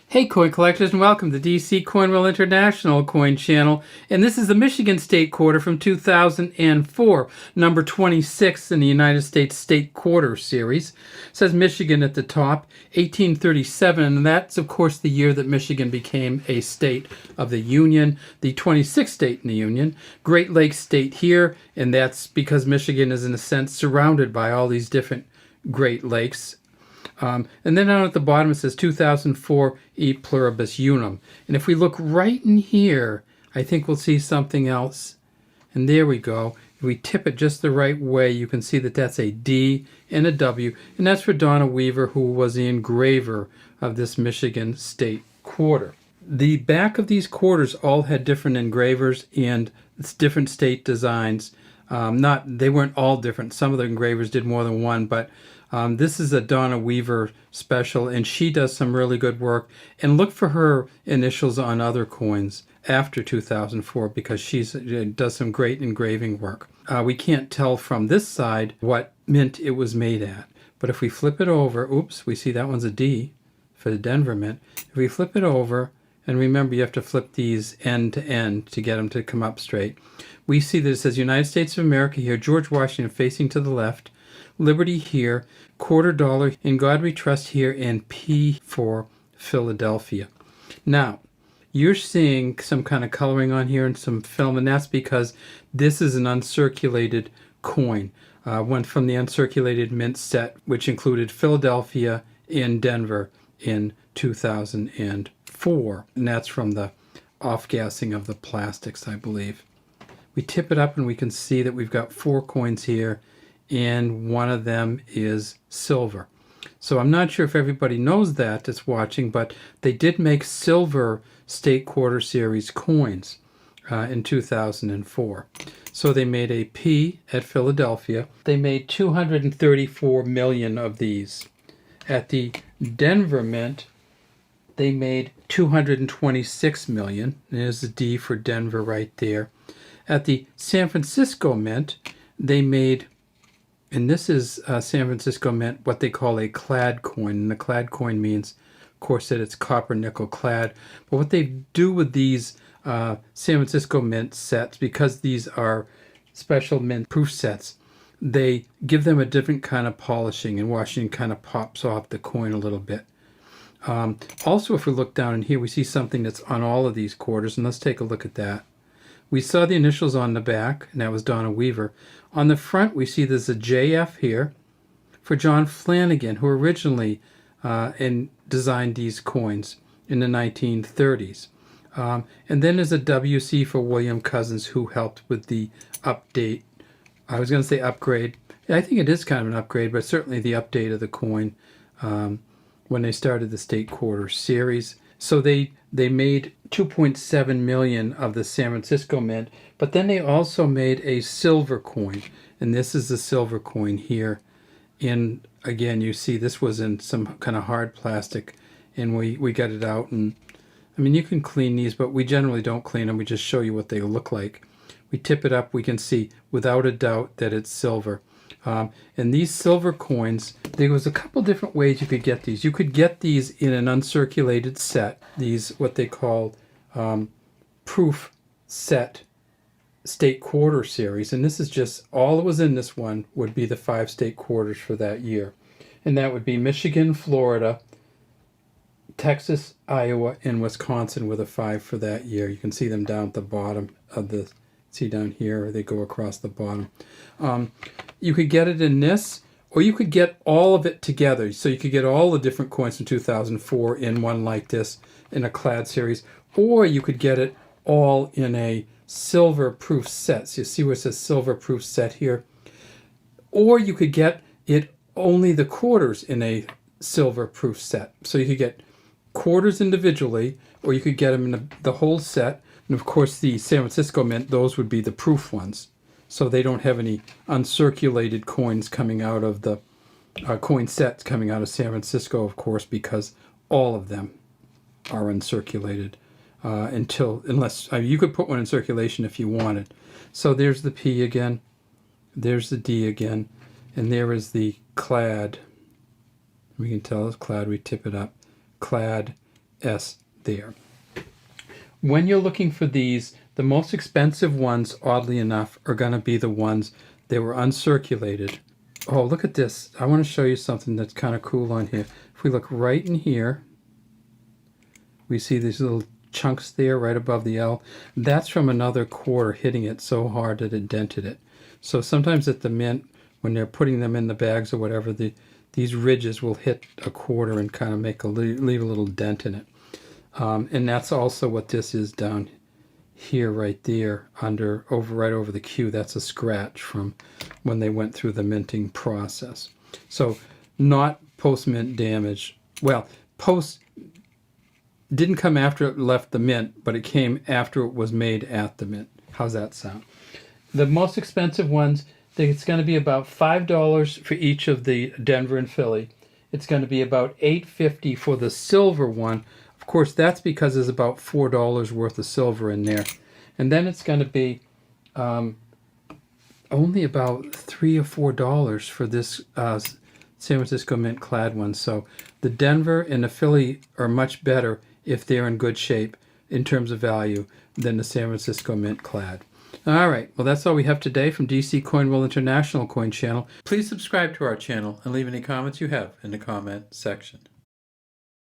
Hey coin collectors, and welcome to DC Coinwell International Coin Channel, and this is the Michigan State Quarter from 2004, number 26 in the United States State Quarter series. It says Michigan at the top, 1837, and that's of course the year that Michigan became a state of the Union, the 26th state in the Union. Great Lakes State here, and that's because Michigan is in a sense surrounded by all these different Great Lakes. And then down at the bottom it says 2004 E Pluribus Unum. And if we look right in here, I think we'll see something else. And there we go. If we tip it just the right way, you can see that that's a D and a W. And that's for Donna Weaver, who was the engraver of this Michigan State Quarter. The back of these quarters all had different engravers and different state designs. They weren't all different. Some of the engravers did more than one, but this is a Donna Weaver special, and she does some really good work. And look for her initials on other coins after 2004 because she does some great engraving work. We can't tell from this side what mint it was made at, but if we flip it over, oops, we see that one's a D for the Denver mint. If we flip it over, and remember you have to flip these end to end to get them to come up straight, we see that it says United States of America here, George Washington facing to the left, Liberty here, $quarter, In God We Trust here, and P for Philadelphia. Now, you're seeing some kind of coloring on here and some film, and that's because this is an uncirculated coin. One from the uncirculated mint set, which included Philadelphia and Denver in 2004. And that's from the off-gassing of the plastics, I believe. We tip it up and we can see that we've got 4 coins here, and one of them is silver. So I'm not sure if everybody knows that's watching, but they did make silver State Quarter Series coins in 2004. So they made a P at Philadelphia. They made 234 million of these. At the Denver Mint, they made 226 million. There's the D for Denver right there. At the San Francisco Mint, they made, and this is San Francisco Mint, what they call a clad coin. And the clad coin means, of course, that it's copper nickel clad. But what they do with these San Francisco Mint sets, because these are special mint proof sets, they give them a different kind of polishing, and Washington kind of pops off the coin a little bit. Also, if we look down in here, we see something that's on all of these quarters, and let's take a look at that. We saw the initials on the back, and that was Donna Weaver. On the front, we see there's a JF here for John Flanagan, who originally designed these coins in the 1930s. And then there's a WC for William Cousins, who helped with the update. I was going to say upgrade. I think it is kind of an upgrade, but certainly the update of the coin when they started the State Quarter Series. So they made 2.7 million of the San Francisco Mint, but then they also made a silver coin, and this is the silver coin here. And again, you see this was in some kind of hard plastic, and we got it out. And I mean, you can clean these, but we generally don't clean them. We just show you what they look like. We tip it up, we can see without a doubt that it's silver. And these silver coins, there was a couple different ways you could get these. You could get these in an uncirculated set, these what they call proof set State Quarter Series. And this is just, all that was in this one would be the 5 state quarters for that year. And that would be Michigan, Florida, Texas, Iowa, and Wisconsin with a 5 for that year. You can see them down at the bottom of the, see down here, they go across the bottom. You could get it in this, or you could get all of it together. So you could get all the different coins from 2004 in one like this, in a clad series, or you could get it all in a silver proof set. So you see where it says silver proof set here. Or you could get it only the quarters in a silver proof set. So you could get quarters individually, or you could get them in the whole set. And of course the San Francisco Mint, those would be the proof ones. So they don't have any uncirculated coins coming out of the coin sets coming out of San Francisco, of course, because all of them are uncirculated unless you could put one in circulation if you wanted. So there's the P again, there's the D again, and there is the clad. We can tell it's clad. We tip it up, clad S there. When you're looking for these, the most expensive ones, oddly enough, are going to be the ones that were uncirculated. Oh, look at this. I want to show you something that's kind of cool on here. If we look right in here, we see these little chunks there right above the L. That's from another quarter hitting it so hard that it dented it. So sometimes at the mint, when they're putting them in the bags or whatever, these ridges will hit a quarter and kind of make leave a little dent in it. And that's also what this is down here, right there, right over the Q. That's a scratch from when they went through the minting process. So not post-mint damage. Well, didn't come after it left the mint, but it came after it was made at the mint. How's that sound? The most expensive ones, I think it's going to be about $5 for each of the Denver and Philly. It's going to be about $8.50 for the silver one. Of course, that's because there's about $4 worth of silver in there. And then it's going to be only about $3 or $4 for this San Francisco Mint clad one. So the Denver and the Philly are much better if they're in good shape in terms of value than the San Francisco Mint clad. All right, well, that's all we have today from DC Coin World International Coin Channel. Please subscribe to our channel and leave any comments you have in the comment section.